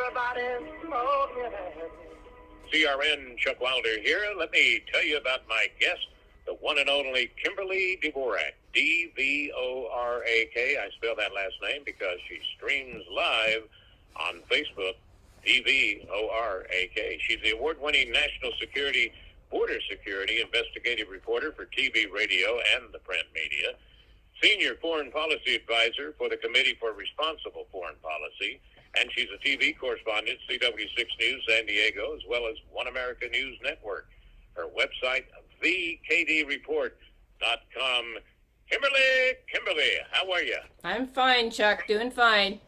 everybody. Oh, yeah. CRN Chuck Wilder here. Let me tell you about my guest, the one and only Kimberly Dvorak. D-V-O-R-A-K. I spell that last name because she streams live on Facebook. D-V-O-R-A-K. She's the award-winning national security, border security investigative reporter for TV, radio, and the print media. Senior foreign policy advisor for the Committee for Responsible Foreign Policy. And she's a TV correspondent, CW6 News San Diego, as well as One America News Network. Her website, thekdreport.com. Kimberly, how are you? I'm fine, Chuck, doing fine.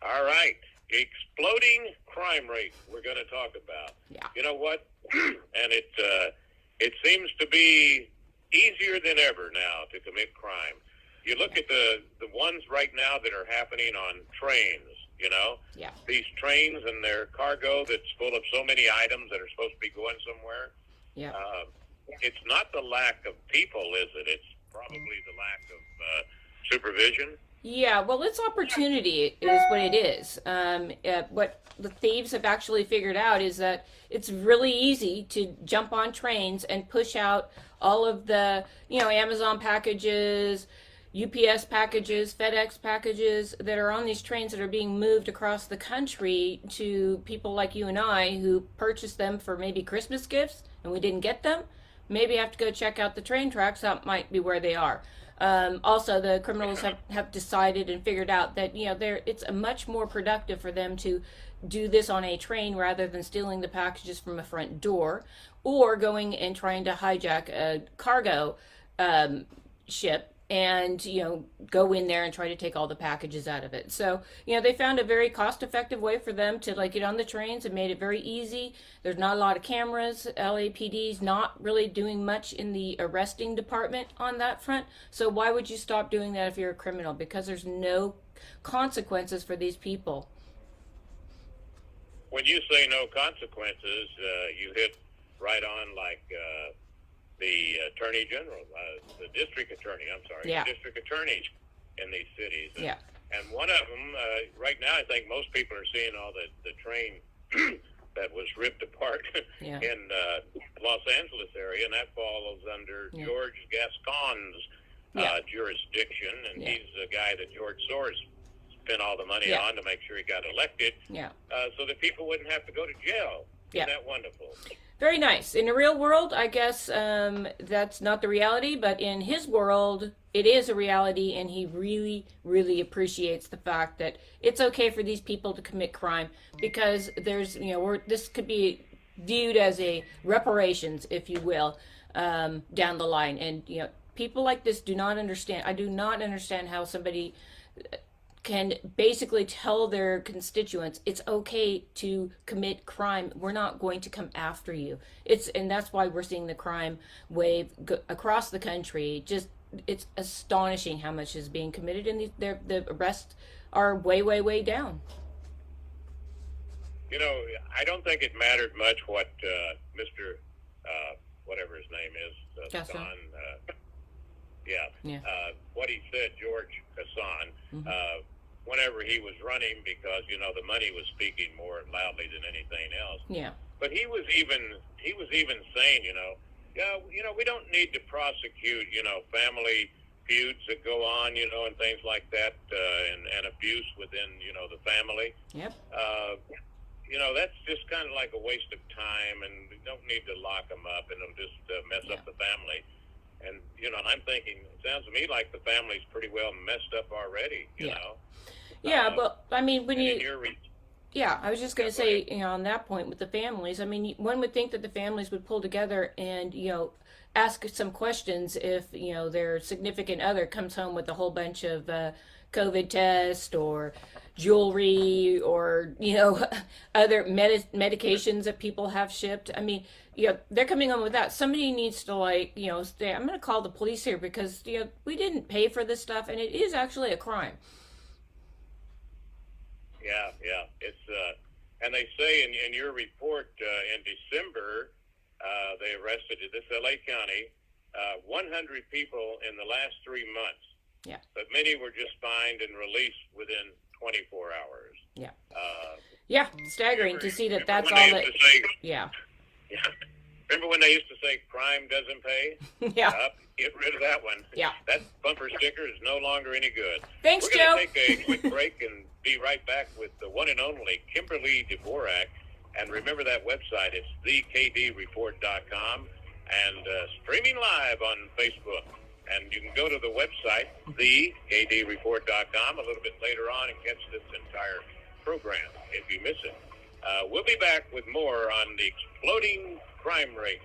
All right. Exploding crime rate we're going to talk about. Yeah. You know what? And it seems to be easier than ever now to commit crime. You look at the ones right now that are happening on trains, you know? Yeah. These trains and their cargo that's full of so many items that are supposed to be going somewhere. Yeah. It's not the lack of people, is it? It's probably the lack of supervision. Yeah, well, it's opportunity is what it is. What the thieves have actually figured out is that it's really easy to jump on trains and push out all of the, Amazon packages, UPS packages, FedEx packages that are on these trains that are being moved across the country to people like you and I who purchased them for maybe Christmas gifts and we didn't get them. Maybe have to go check out the train tracks. That might be where they are. Also, the criminals have decided and figured out that, it's much more productive for them to do this on a train rather than stealing the packages from a front door or going and trying to hijack a cargo ship and, go in there and try to take all the packages out of it. So, they found a very cost-effective way for them to, get on the trains and made it very easy. There's not a lot of cameras. LAPD's not really doing much in the arresting department on that front. So why would you stop doing that if you're a criminal? Because there's no consequences for these people. When you say no consequences, you hit right on the attorney general, the district attorney, Yeah. district attorneys in these cities. Yeah. And one of them, right now, I think most people are seeing all the train that was ripped apart Yeah. in Los Angeles area, and that falls under George Gascon's jurisdiction, and he's the guy that George Soros spent all the money on to make sure he got elected, so that people wouldn't have to go to jail. Isn't that wonderful? Very nice. In the real world, I guess that's not the reality, but in his world, it is a reality, and he really, really appreciates the fact that it's okay for these people to commit crime because there's, this could be viewed as a reparations, if you will, down the line. And, people like this do not understand. I do not understand how somebody can basically tell their constituents it's okay to commit crime. We're not going to come after you. And that's why we're seeing the crime wave across the country. Just it's astonishing how much is being committed, and the arrests are way, way, way down. I don't think it mattered much what Mr. Whatever his name is, Hassan. What he said, George Hassan, whenever he was running, because the money was speaking more loudly than anything else. Yeah. But he was even saying, we don't need to prosecute, family feuds that go on, and things like that, and abuse within, the family. Yep. That's just kind of like a waste of time, and we don't need to lock them up, and it'll just mess up the family. And, I'm thinking, it sounds to me like the family's pretty well messed up already, you know? Yeah, but, I mean, when you... Yeah, I was just going to say, on that point with the families, I mean, one would think that the families would pull together and, ask some questions if, their significant other comes home with a whole bunch of COVID tests or jewelry or, other medications that people have shipped. I mean, they're coming home with that. Somebody needs to say, I'm going to call the police here because, we didn't pay for this stuff and it is actually a crime. Yeah. It's and they say in your report in December, they arrested in this LA County 100 people in the last 3 months. Yeah. But many were just fined and released within 24 hours. Yeah. Yeah, staggering to see that that's Remember all when that. they used to say, Yeah. yeah. Remember when they used to say crime doesn't pay? Yeah. Get rid of that one. Yeah. That bumper sticker is no longer any good. Thanks, We're going Joe. to take a quick break and be right back with the one and only Kimberly Dvorak. And remember that website, it's thekdreport.com, and streaming live on Facebook. And you can go to the website, thekdreport.com, a little bit later on and catch this entire program if you miss it. We'll be back with more on the exploding crime rate.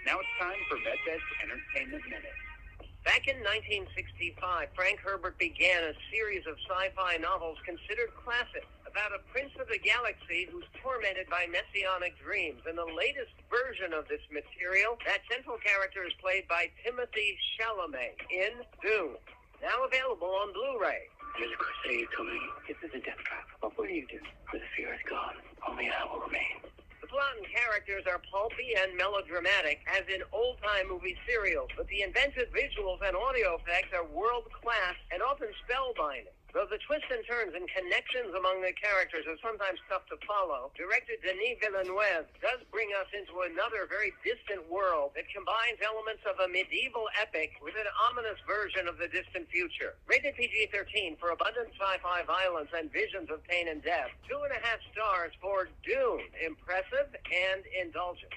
Now it's time for MedVet's Entertainment Minute. Back in 1965, Frank Herbert began a series of sci-fi novels considered classic about a prince of the galaxy who's tormented by messianic dreams. In the latest version of this material, that central character is played by Timothée Chalamet in Dune, now available on Blu-ray. There's a crusade coming. This is a death trap. What will you do? For the fear is gone. Only I will remain. The plot and characters are pulpy and melodramatic, as in old-time movie serials, but the inventive visuals and audio effects are world-class and often spellbinding. Though the twists and turns and connections among the characters are sometimes tough to follow, director Denis Villeneuve does bring us into another very distant world that combines elements of a medieval epic with an ominous version of the distant future. Rated PG-13 for abundant sci-fi violence and visions of pain and death. 2.5 stars for Dune. Impressive and indulgent.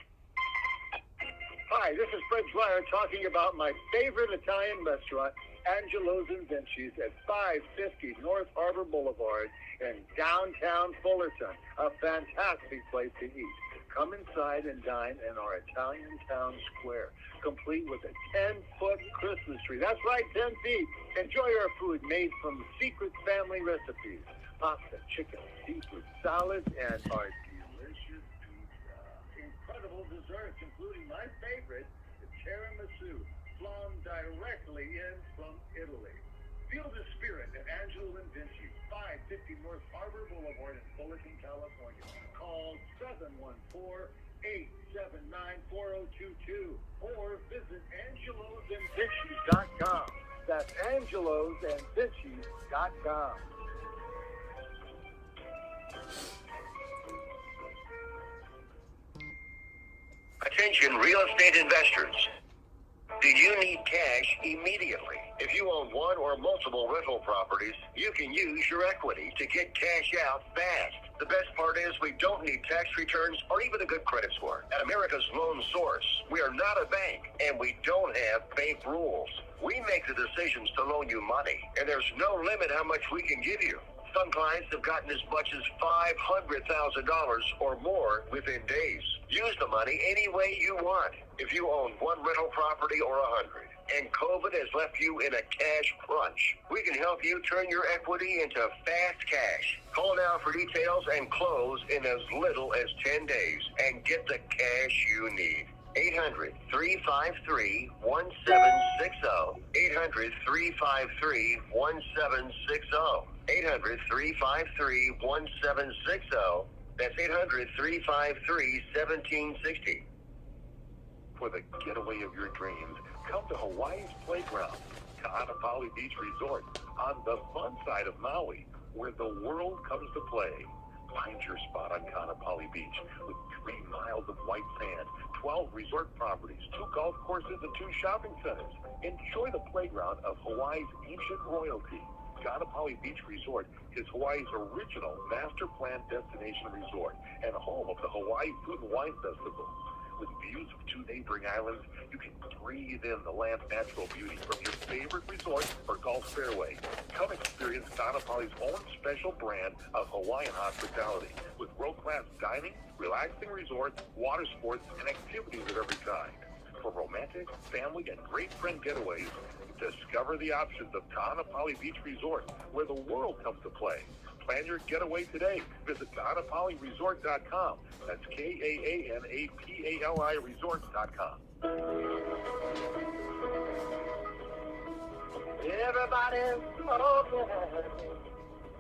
Hi, this is Fred Dwyer talking about my favorite Italian restaurant, Angelo's and Vinci's at 550 North Harbor Boulevard in downtown Fullerton. A fantastic place to eat. Come inside and dine in our Italian town square, complete with a 10-foot Christmas tree. That's right, 10 feet. Enjoy our food made from secret family recipes. Pasta, chicken, seafood, salads, and our delicious pizza. Incredible desserts, including my favorite, the tiramisu, flown directly in from Italy. Feel the spirit at Angelo and Vinci, 550 North Harbor Boulevard in Fullerton, California. Call 714-879-4022 or visit angelosandvincis.com. That's angelosandvincis.com. Attention real estate investors. Do you need cash immediately? If you own one or multiple rental properties, you can use your equity to get cash out fast. The best part is we don't need tax returns or even a good credit score. At America's Loan Source, we are not a bank and we don't have bank rules. We make the decisions to loan you money, and there's no limit how much we can give you. Some clients have gotten as much as $500,000 or more within days. Use the money any way you want. If you own one rental property or 100, and COVID has left you in a cash crunch, we can help you turn your equity into fast cash. Call now for details and close in as little as 10 days and get the cash you need. 800-353-1760. 800-353-1760. 800-353-1760. That's 800-353-1760. For the getaway of your dreams, come to Hawaii's Playground, Ghanapala Beach Resort, on the fun side of Maui, where the world comes to play. Find your spot on Ghanapala Beach with 3 miles of white sand, 12 resort properties, 2 golf courses, and 2 shopping centers. Enjoy the playground of Hawaii's ancient royalty. Ghanapala Beach Resort is Hawaii's original master plan destination resort and home of the Hawaii Food and Wine Festival. With views of 2 neighboring islands, you can breathe in the land's natural beauty from your favorite resort or golf fairway. Come experience Ghanapala's own special brand of Hawaiian hospitality with world-class dining, relaxing resorts, water sports, and activities of every kind. For romantic, family, and great friend getaways, discover the options of Ghanapala Beach Resort, where the world comes to play. Plan your getaway today. Visit GhanapalaResort.com. That's Kaanapali Resort.com. everybody's so glad.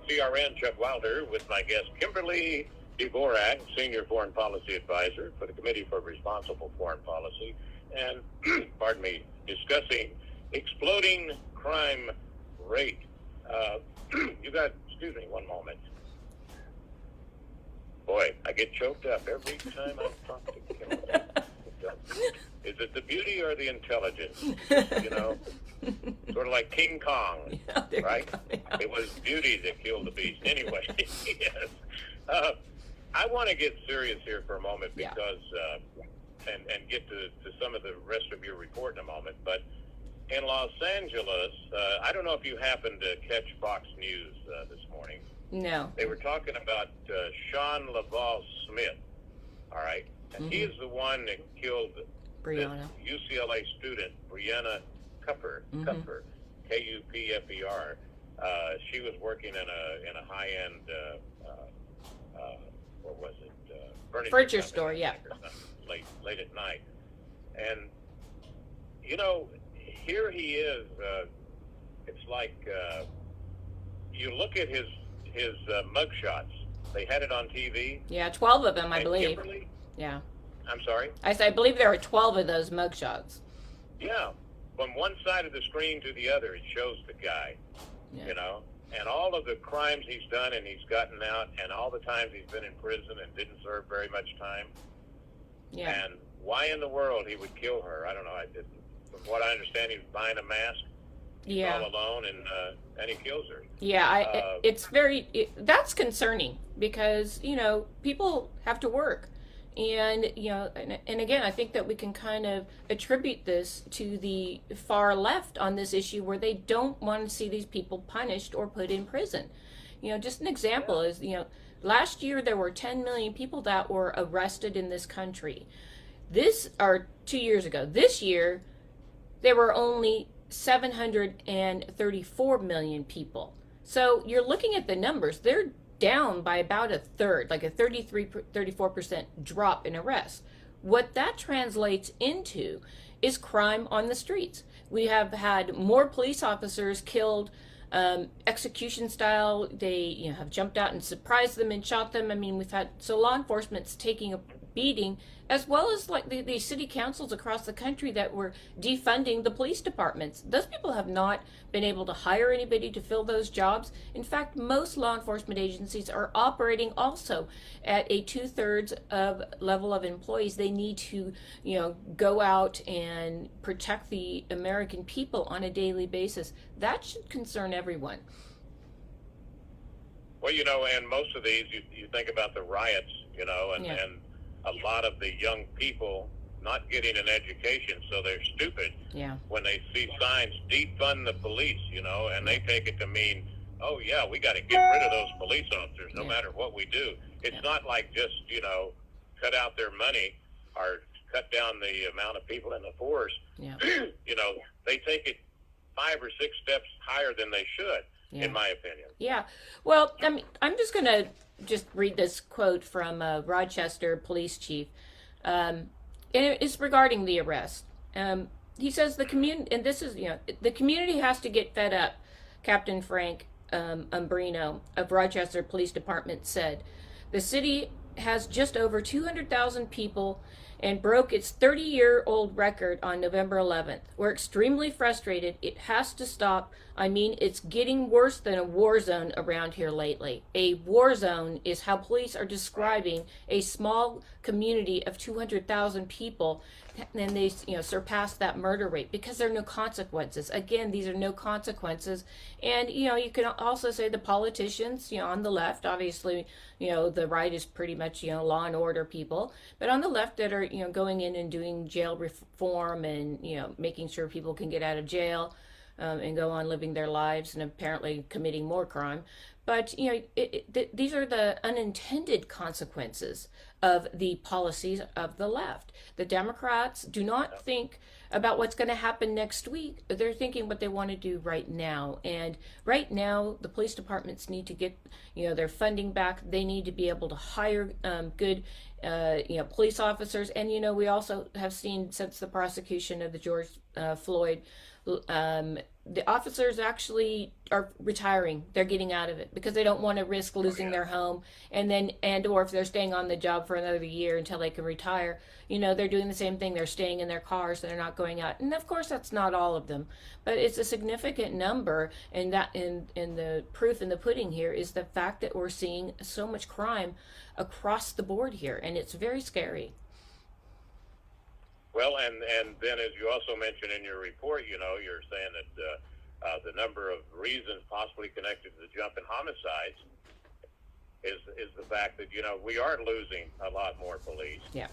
CRN Chuck Wilder with my guest Kimberly Dvorak, Senior Foreign Policy Advisor for the Committee for Responsible Foreign Policy, and, pardon me, discussing exploding crime rate. You got, excuse me one moment. Boy, I get choked up every time I talk to Kimberly. Is it the beauty or the intelligence? You know, sort of like King Kong, right? It was beauty that killed the beast. Anyway, yes. I want to get serious here for a moment because, and get to some of the rest of your report in a moment, but in Los Angeles, I don't know if you happened to catch Fox News this morning. No. They were talking about Sean Laval Smith, all right? And he is the one that killed Brianna. this UCLA student, Brianna Kupfer, Kupfer. She was working in a high-end, what was it? Furniture store, yeah. Late at night. And, you know, here he is. It's like you look at his mugshots. They had it on TV. Yeah, 12 of them, I And believe. Kimberly, Yeah. I'm sorry? I believe there were 12 of those mugshots. Yeah. From one side of the screen to the other, it shows the guy, you know, and all of the crimes he's done and he's gotten out and all the times he's been in prison and didn't serve very much time. Yeah. And why in the world he would kill her, I don't know. From what I understand, he was buying a mask. Yeah. All alone, and he kills her. Yeah, that's concerning because, you know, people have to work. And, you know, and again, I think that we can kind of attribute this to the far left on this issue where they don't want to see these people punished or put in prison. You know, just an example is, you know, last year there were 10 million people that were arrested in this country. 2 years ago. This year, there were only 734 million people. So you're looking at the numbers. They're down by about a third, like a 34% drop in arrests. What that translates into is crime on the streets. We have had more police officers killed execution style. They have jumped out and surprised them and shot them. I mean, so law enforcement's taking a beating, as well as like the city councils across the country that were defunding the police departments. Those people have not been able to hire anybody to fill those jobs. In fact, most law enforcement agencies are operating also at a 2/3 of level of employees. They need to, go out and protect the American people on a daily basis. That should concern everyone. Well, and most of these, you think about the riots, and a lot of the young people not getting an education, so they're stupid when they see signs, defund the police, and they take it to mean, oh, yeah, we got to get rid of those police officers no matter what we do. It's not like just, cut out their money or cut down the amount of people in the force. They take it 5 or 6 steps higher than they should, in my opinion. Yeah. Well, I mean, I'm just going to read this quote from Rochester police chief. And it's regarding the arrest. He says the community, and this is, the community has to get fed up, Captain Frank Umbrino of Rochester Police Department said. The city has just over 200,000 people and broke its 30-year-old record on November 11th. We're extremely frustrated. It has to stop. I mean, it's getting worse than a war zone around here lately. A war zone is how police are describing a small community of 200,000 people, and they surpassed that murder rate because there are no consequences. Again, these are no consequences. And, you can also say the politicians, on the left, obviously, the right is pretty much, law and order people, but on the left that are, going in and doing jail reform and, making sure people can get out of jail and go on living their lives and apparently committing more crime. But, these are the unintended consequences of the policies of the left. The Democrats do not think about what's going to happen next week. They're thinking what they want to do right now. And right now, the police departments need to get, their funding back. They need to be able to hire good, police officers. And, we also have seen since the prosecution of the George Floyd The officers actually are retiring. They're getting out of it because they don't want to risk losing their home, or if they're staying on the job for another year until they can retire, they're doing the same thing. They're staying in their cars and they're not going out. And of course, that's not all of them, but it's a significant number. And that in the proof in the pudding here is the fact that we're seeing so much crime across the board here, and it's very scary. Well, and then as you also mentioned in your report, you're saying that the number of reasons possibly connected to the jump in homicides is the fact that, we are losing a lot more police. Yeah.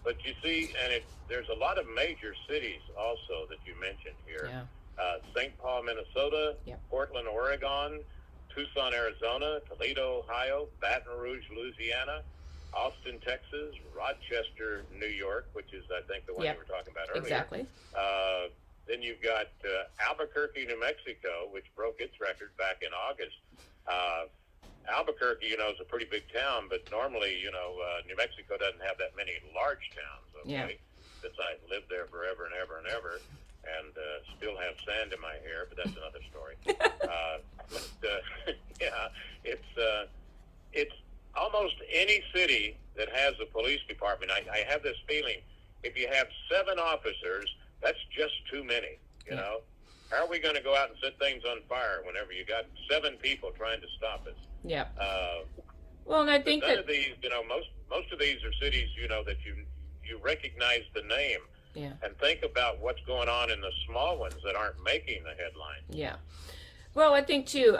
But you see, and there's a lot of major cities also that you mentioned here. Yeah. St. Paul, Minnesota, Portland, Oregon, Tucson, Arizona, Toledo, Ohio, Baton Rouge, Louisiana, Austin, Texas, Rochester, New York, which is, I think, the one you were talking about earlier. Exactly. Then you've got Albuquerque, New Mexico, which broke its record back in August. Albuquerque, is a pretty big town, but normally, New Mexico doesn't have that many large towns, okay? Since I lived there forever and ever and ever, and still have sand in my hair, but that's another story. It's almost any city that has a police department. I have this feeling, if you have 7 officers, that's just too many, you know? How are we going to go out and set things on fire whenever you got 7 people trying to stop us? Yeah. Well, and I think none that of these, most of these are cities, that you recognize the name. Yeah. And think about what's going on in the small ones that aren't making the headline. Yeah. Well, I think too,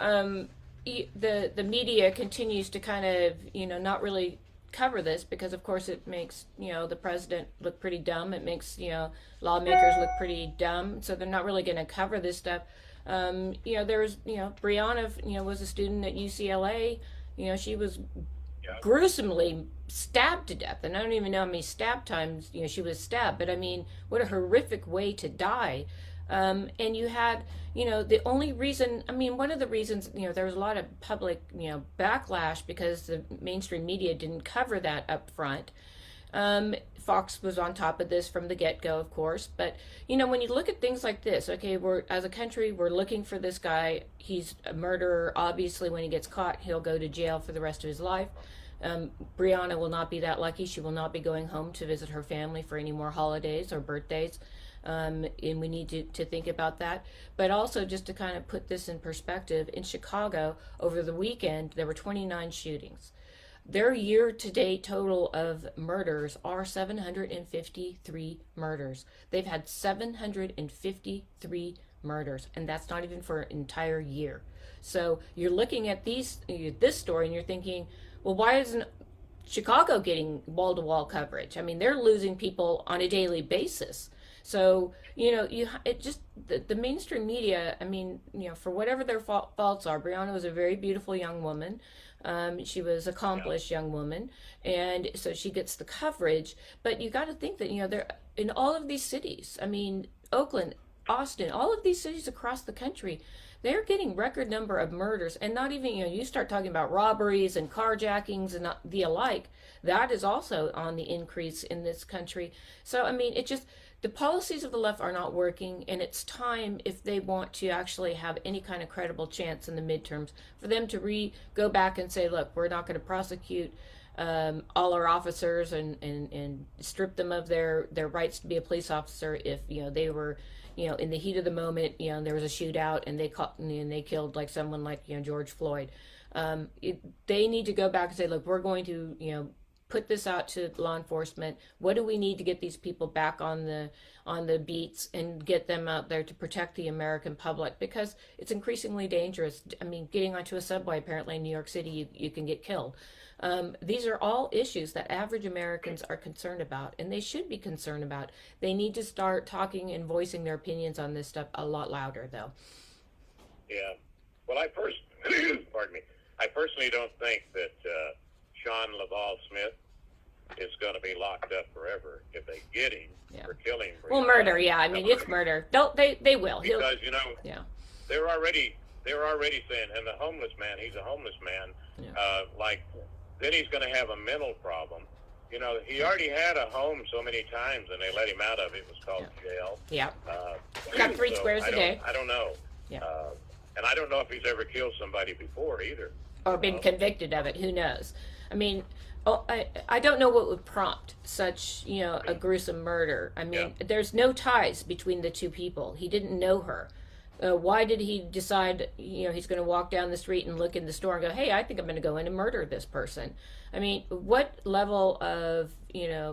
the media continues to kind of, not really cover this because, of course, it makes, the president look pretty dumb. It makes, lawmakers look pretty dumb. So they're not really going to cover this stuff. There's, Brianna, was a student at UCLA. She was gruesomely stabbed to death. And I don't even know how many stab times, she was stabbed. But, I mean, what a horrific way to die. And you had, the only reason, one of the reasons, there was a lot of public, backlash because the mainstream media didn't cover that up front. Fox was on top of this from the get-go, of course. But, when you look at things like this, okay, as a country, we're looking for this guy. He's a murderer. Obviously, when he gets caught, he'll go to jail for the rest of his life. Brianna will not be that lucky. She will not be going home to visit her family for any more holidays or birthdays. And we need to think about that. But also, just to kind of put this in perspective, in Chicago, over the weekend, there were 29 shootings. Their year-to-date total of murders are 753 murders. They've had 753 murders, and that's not even for an entire year. So you're looking at this story, and you're thinking, well, why isn't Chicago getting wall-to-wall coverage? They're losing people on a daily basis. So, the mainstream media, for whatever their faults are, Brianna was a very beautiful young woman. She was an accomplished young woman, and so she gets the coverage. But you got to think that, they're in all of these cities. Oakland, Austin, all of these cities across the country, they're getting record number of murders. And not even, you start talking about robberies and carjackings and the alike. That is also on the increase in this country. So, it just... the policies of the left are not working, and it's time, if they want to actually have any kind of credible chance in the midterms, for them to go back and say, look, we're not going to prosecute all our officers and strip them of their rights to be a police officer if they were in the heat of the moment, there was a shootout and they killed like someone like George Floyd. They need to go back and say, look, we're going to put this out to law enforcement. What do we need to get these people back on the beats and get them out there to protect the American public? Because it's increasingly dangerous. Getting onto a subway, apparently in New York City, you can get killed. These are all issues that average Americans are concerned about, and they should be concerned about. They need to start talking and voicing their opinions on this stuff a lot louder, though. Yeah. Well, I personally don't think that Sean Laval Smith is going to be locked up forever if they get him for killing. Well, murder, it's murder. They will. Because they're already saying, and the homeless man, he's a homeless man. Yeah. Then he's going to have a mental problem. You know, he already had a home so many times, and they let him out of it. It was called jail. Yeah. Got 3 squares a day. I don't know. Yeah. And I don't know if he's ever killed somebody before either. Or been convicted of it. Who knows? I mean, I don't know what would prompt such, a gruesome murder. I mean, there's no ties between the two people. He didn't know her. Why did he decide, he's going to walk down the street and look in the store and go, hey, I think I'm going to go in and murder this person? I mean, what level of,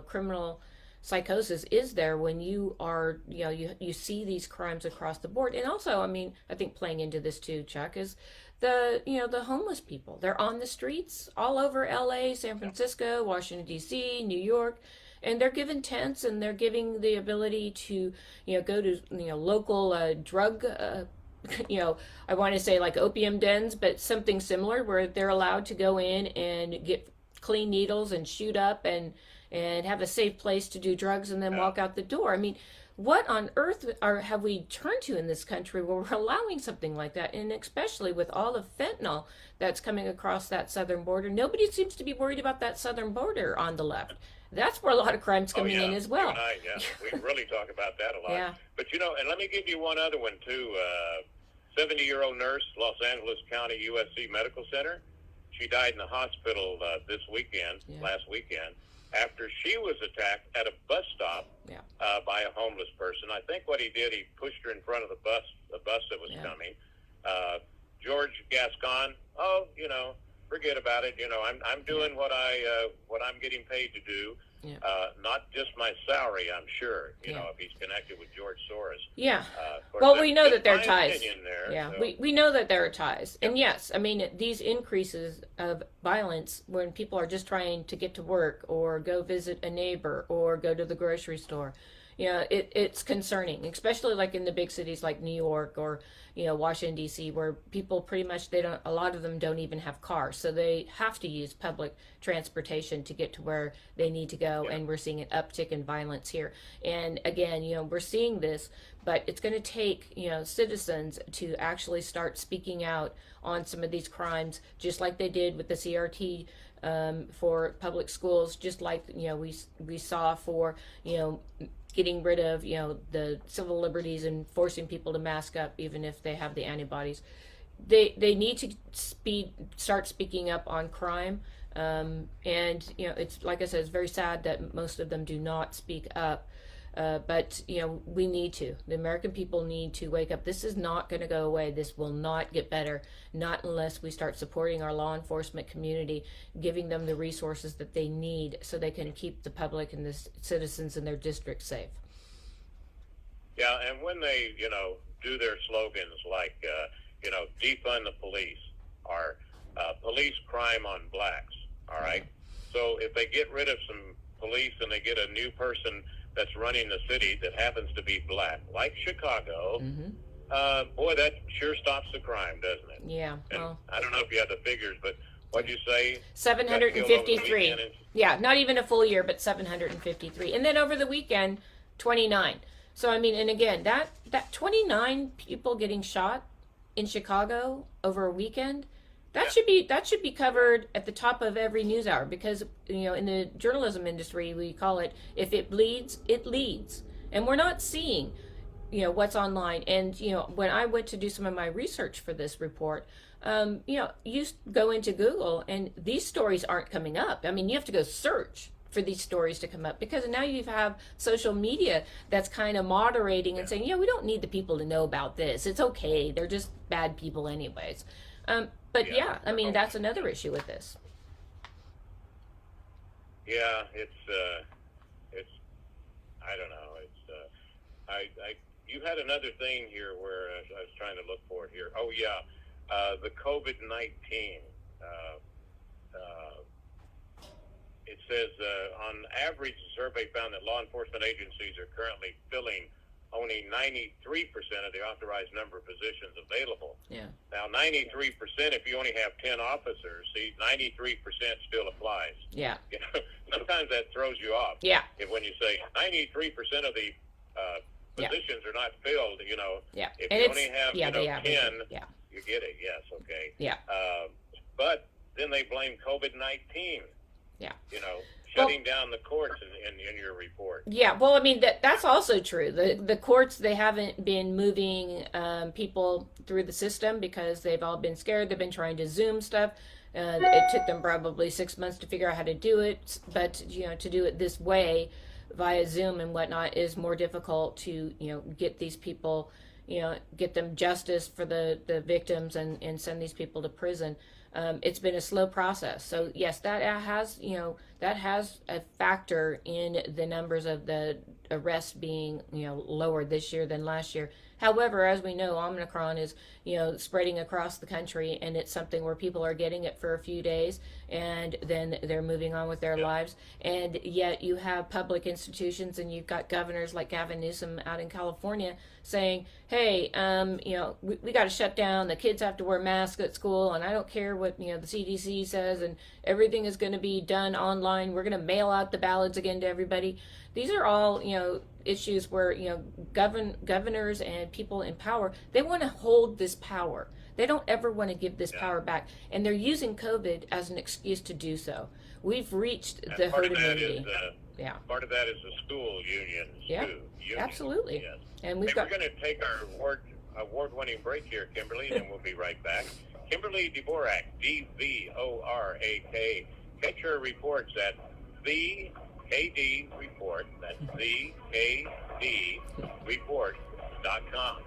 criminal psychosis is there when you are, you see these crimes across the board? And also, I mean, I think playing into this too, Chuck, is the homeless people. They're on the streets all over LA, San Francisco, Washington, D.C., New York. And they're given tents, and they're giving the ability to, go to, local drug, I want to say like opium dens, but something similar where they're allowed to go in and get clean needles and shoot up and have a safe place to do drugs and then walk out the door. I mean, what on earth have we turned to in this country where we're allowing something like that? And especially with all the fentanyl that's coming across that southern border, nobody seems to be worried about that southern border on the left. That's where a lot of crime's coming in as well. We really talk about that a lot. Yeah. But, and let me give you one other one, too. 70-year-old nurse, Los Angeles County USC Medical Center. She died in the hospital last weekend, after she was attacked at a bus stop by a homeless person. I think what he did, he pushed her in front of the bus that was coming. George Gascon, forget about it. I'm doing what I'm getting paid to do. Not just my salary, I'm sure. If he's connected with George Soros. Yeah. Well, we know that there are ties. There, so. We know that there are ties. And yes, I mean, these increases of violence when people are just trying to get to work or go visit a neighbor or go to the grocery store. It's concerning, especially like in the big cities like New York or, Washington, D.C., where people pretty much, a lot of them don't even have cars. So they have to use public transportation to get to where they need to go. And we're seeing an uptick in violence here. And again, we're seeing this, but it's going to take, citizens to actually start speaking out on some of these crimes, just like they did with the CRT for public schools, just like, we saw for, getting rid of, the civil liberties and forcing people to mask up even if they have the antibodies. They need to start speaking up on crime. And, it's like I said, it's very sad that most of them do not speak up. But, we need to. The American people need to wake up. This is not going to go away. This will not get better, not unless we start supporting our law enforcement community, giving them the resources that they need so they can keep the public and the citizens in their district safe. Yeah, and when they, do their slogans like, defund the police or police crime on blacks, all right? So if they get rid of some police and they get a new person that's running the city that happens to be black, like Chicago, boy, that sure stops the crime, doesn't it? Yeah. And I don't know if you have the figures, but what'd you say? 753. Yeah, not even a full year, but 753. And then over the weekend, 29. So, I mean, and again, that 29 people getting shot in Chicago over a weekend, that should be covered at the top of every news hour, because in the journalism industry we call it, if it bleeds, it leads, and we're not seeing what's online. And when I went to do some of my research for this report, you go into Google and these stories aren't coming up. I mean, you have to go search for these stories to come up, because now you have social media that's kind of moderating and saying, we don't need the people to know about this. It's okay. They're just bad people anyways. But I mean, that's another issue with this. Yeah, it's I don't know. You had another thing here where I was trying to look for it here. Oh yeah, the COVID-19. It says on average, the survey found that law enforcement agencies are currently filling only 93% of the authorized number of positions available. Yeah. Now, 93%, if you only have 10 officers, see, 93% still applies. Yeah. Sometimes that throws you off. Yeah. When you say 93% of the positions are not filled, Yeah. If and you only have, 10, you get it. Yes, okay. Yeah. But then they blame COVID-19. Yeah. shutting down the courts in your report. Yeah, well, I mean that's also true. The courts, they haven't been moving people through the system because they've all been scared. They've been trying to Zoom stuff. It took them probably 6 months to figure out how to do it, but to do it this way via Zoom and whatnot is more difficult to get these people, get them justice for the victims and send these people to prison. It's been a slow process. So yes, that has a factor in the numbers of the arrests being lower this year than last year. However, as we know, Omicron is spreading across the country, and it's something where people are getting it for a few days and then they're moving on with their lives. And yet you have public institutions, and you've got governors like Gavin Newsom out in California saying, hey, we got to shut down. The kids have to wear masks at school, and I don't care what the CDC says, and everything is going to be done online. We're going to mail out the ballots again to everybody. These are all issues where governors and people in power, they want to hold this power. They don't ever want to give this power back, and they're using COVID as an excuse to do so. We've reached the herd immunity. Part of that is the school unions too. Absolutely. Yes. And we're going to take our award-winning break here, Kimberly, and we'll be right back. Kimberly Dvorak, D-V-O-R-A-K. Get your reports at the KD Report. That's thekdreport.com.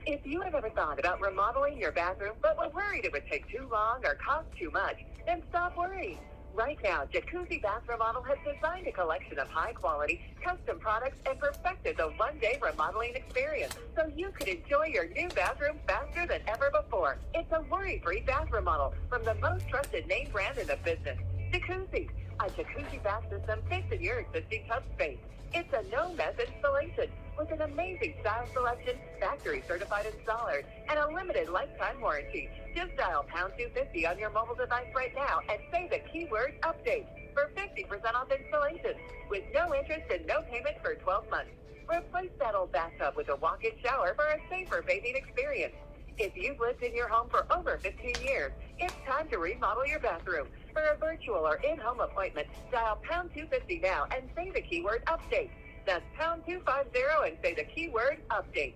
If you have ever thought about remodeling your bathroom but were worried it would take too long or cost too much, then stop worrying. Right now, Jacuzzi Bath Remodel has designed a collection of high-quality, custom products and perfected the one-day remodeling experience so you could enjoy your new bathroom faster than ever before. It's a worry-free bath remodel from the most trusted name brand in the business, Jacuzzi. A jacuzzi bath system fits in your existing tub space. It's a no-mess installation with an amazing style selection, factory-certified installers, and a limited lifetime warranty. Just dial pound 250 on your mobile device right now and say the keyword update for 50% off installation with no interest and no payment for 12 months. Replace that old bathtub with a walk-in shower for a safer bathing experience. If you've lived in your home for over 15 years, it's time to remodel your bathroom. For a virtual or in-home appointment, dial pound 250 now and say the keyword update. That's pound 250 and say the keyword update.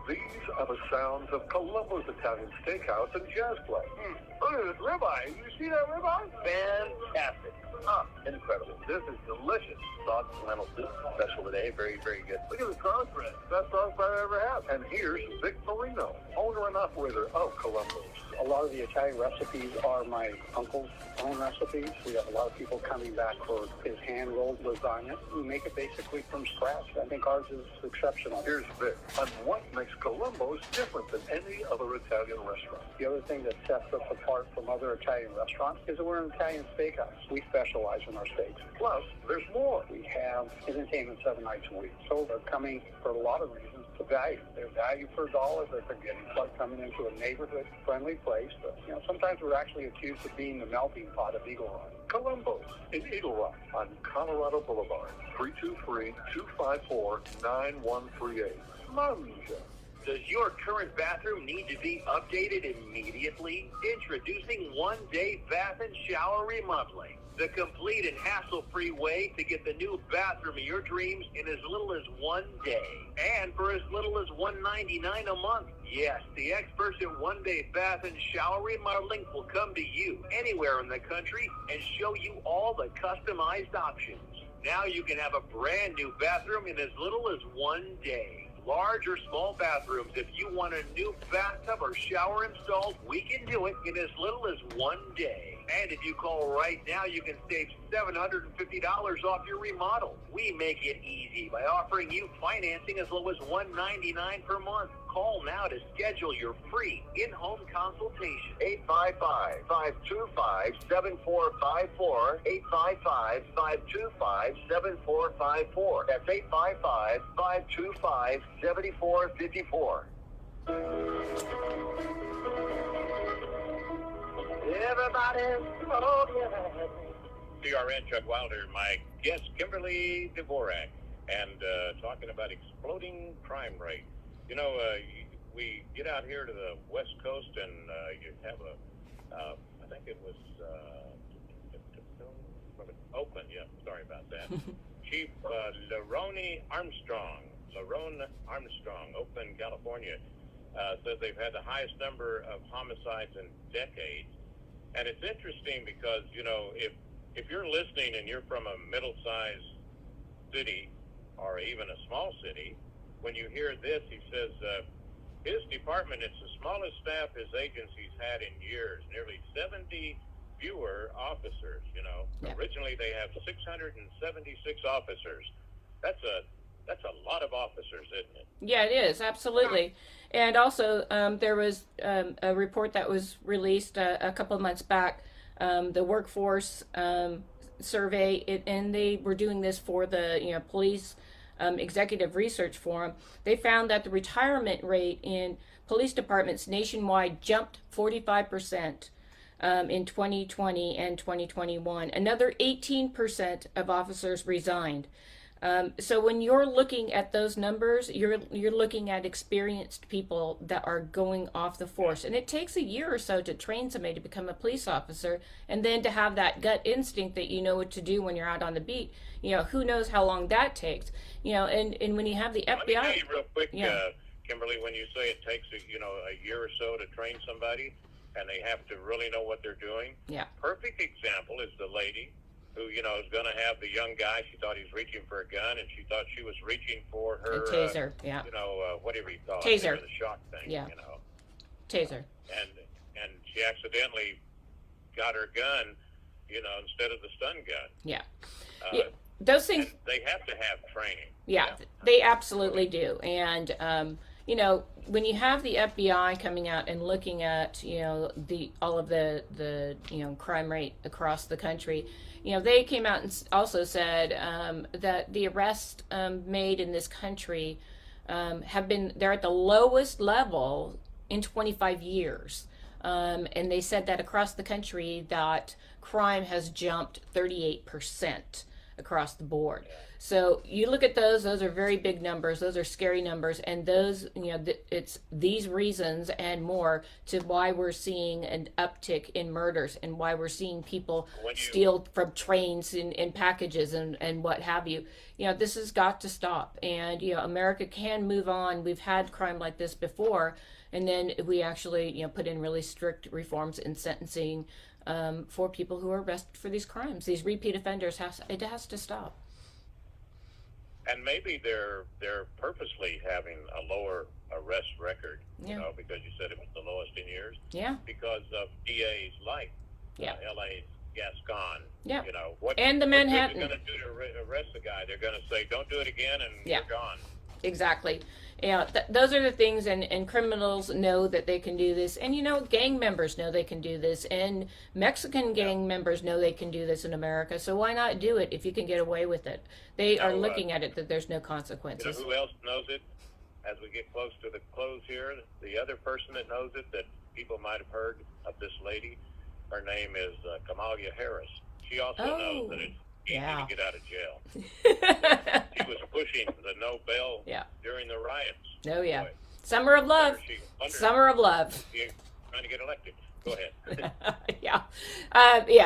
These are the sounds of Columbo's Italian Steakhouse and Jazz Club. Look at this ribeye. You see that ribeye? Fantastic. Incredible. This is delicious. Sauce lentil soup, special today. Very, very good. Look at the garlic bread. Best sauce I ever had. And here's Vic Marino, owner and operator of Columbo's. A lot of the Italian recipes are my uncle's own recipes. We have a lot of people coming back for his hand-rolled lasagna. We make it basically from scratch. I think ours is exceptional. Here's Vic on what makes Columbo's different than any other Italian restaurant. The other thing that sets us apart from other Italian restaurants is that we're an Italian steakhouse. We specialize in our steaks. Plus, there's more. We have entertainment 7 nights a week. So they're coming for a lot of reasons. The value. Their value per dollar that they're getting. It's like coming into a neighborhood-friendly place. But, sometimes we're actually accused of being the melting pot of Eagle Rock. Columbo's in Eagle Rock on Colorado Boulevard. 323-254-9138. Mangia. Does your current bathroom need to be updated immediately? Introducing one-day bath and shower remodeling. The complete and hassle-free way to get the new bathroom of your dreams in as little as 1 day. And for as little as $199 a month. Yes, the experts at One Day Bath and Shower Remodeling will come to you anywhere in the country and show you all the customized options. Now you can have a brand new bathroom in as little as 1 day. Large or small bathrooms, if you want a new bathtub or shower installed, we can do it in as little as 1 day. And if you call right now, you can save $750 off your remodel. We make it easy by offering you financing as low as $199 per month. Call now to schedule your free in-home consultation. 855-525-7454. 855-525-7454. That's 855-525-7454. Everybody, oh, yeah. CRN Chuck Wilder, my guest Kimberly Dvorak, and talking about exploding crime rate. You know, we get out here to the West Coast, and you have I think it was Oakland. Yeah, sorry about that. Chief Lerone Armstrong, Oakland, California, says they've had the highest number of homicides in decades. And it's interesting because, you know, if you're listening and you're from a middle-sized city or even a small city, when you hear this, he says his department is the smallest staff his agency's had in years, nearly 70 fewer officers, you know. Yeah. Originally, they have 676 officers. That's a lot of officers, isn't it? Yeah, it is, absolutely. And also, there was a report that was released a couple of months back, the workforce survey, and they were doing this for the police executive research forum. They found that the retirement rate in police departments nationwide jumped 45%. In 2020 and 2021. Another 18% of officers resigned. So when you're looking at those numbers, you're looking at experienced people that are going off the force. And it takes a year or so to train somebody to become a police officer, and then to have that gut instinct that you know what to do when you're out on the beat. You know, who knows how long that takes. You know, and when you have the FBI... Let me tell you real quick, Kimberly, when you say it takes a year or so to train somebody, and they have to really know what they're doing. Yeah. Perfect example is the lady who, is going to have the young guy. She thought he was reaching for a gun, and she thought she was reaching for her... A taser, whatever you call taser. The shock thing, Taser. And she accidentally got her gun, instead of the stun gun. Yeah. Those things... They have to have training. Yeah, they absolutely do. And... when you have the FBI coming out and looking at, all of the crime rate across the country, they came out and also said that the arrests made in this country they're at the lowest level in 25 years. And they said that across the country that crime has jumped 38% across the board. So you look at those are very big numbers. Those are scary numbers. And those, it's these reasons and more to why we're seeing an uptick in murders and why we're seeing people steal from trains in packages and what have you. This has got to stop. And, America can move on. We've had crime like this before. And then we actually, put in really strict reforms in sentencing for people who are arrested for these crimes. These repeat offenders, it has to stop. And maybe they're purposely having a lower arrest record, because you said it was the lowest in years. Yeah. Because of DAs like LA's Gascon. Yeah. And the Manhattan. What they're going to do to arrest the guy? They're going to say, don't do it again, and you're gone. Exactly. Those are the things, and criminals know that they can do this, and gang members know they can do this, and Mexican gang members know they can do this in America, so why not do it if you can get away with it? They are looking at it that there's no consequences. Who else knows it? As we get close to the close here, the other person that knows it, that people might have heard of this lady, her name is Kamala Harris. She also knows that it's easy to get out of jail. She was pushing the no bail during the riots. Oh, yeah. Boy. Summer of love. Summer of love. She's trying to get elected. Go ahead.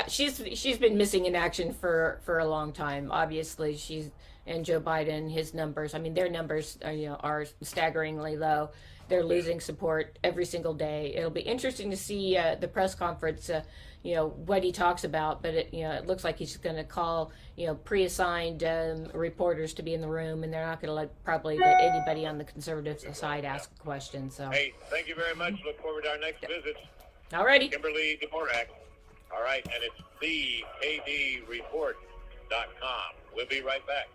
She's been missing in action for a long time. Obviously, and Joe Biden, his numbers, their numbers are staggeringly low. They're losing support every single day. It'll be interesting to see the press conference, what he talks about, but it looks like he's going to call, pre-assigned reporters to be in the room, and they're not going to probably let anybody on the conservative side ask a question. So, hey, thank you very much. Look forward to our next visit. Alrighty. Kimberly Dvorak. All right, and it's thekdreport.com. We'll be right back.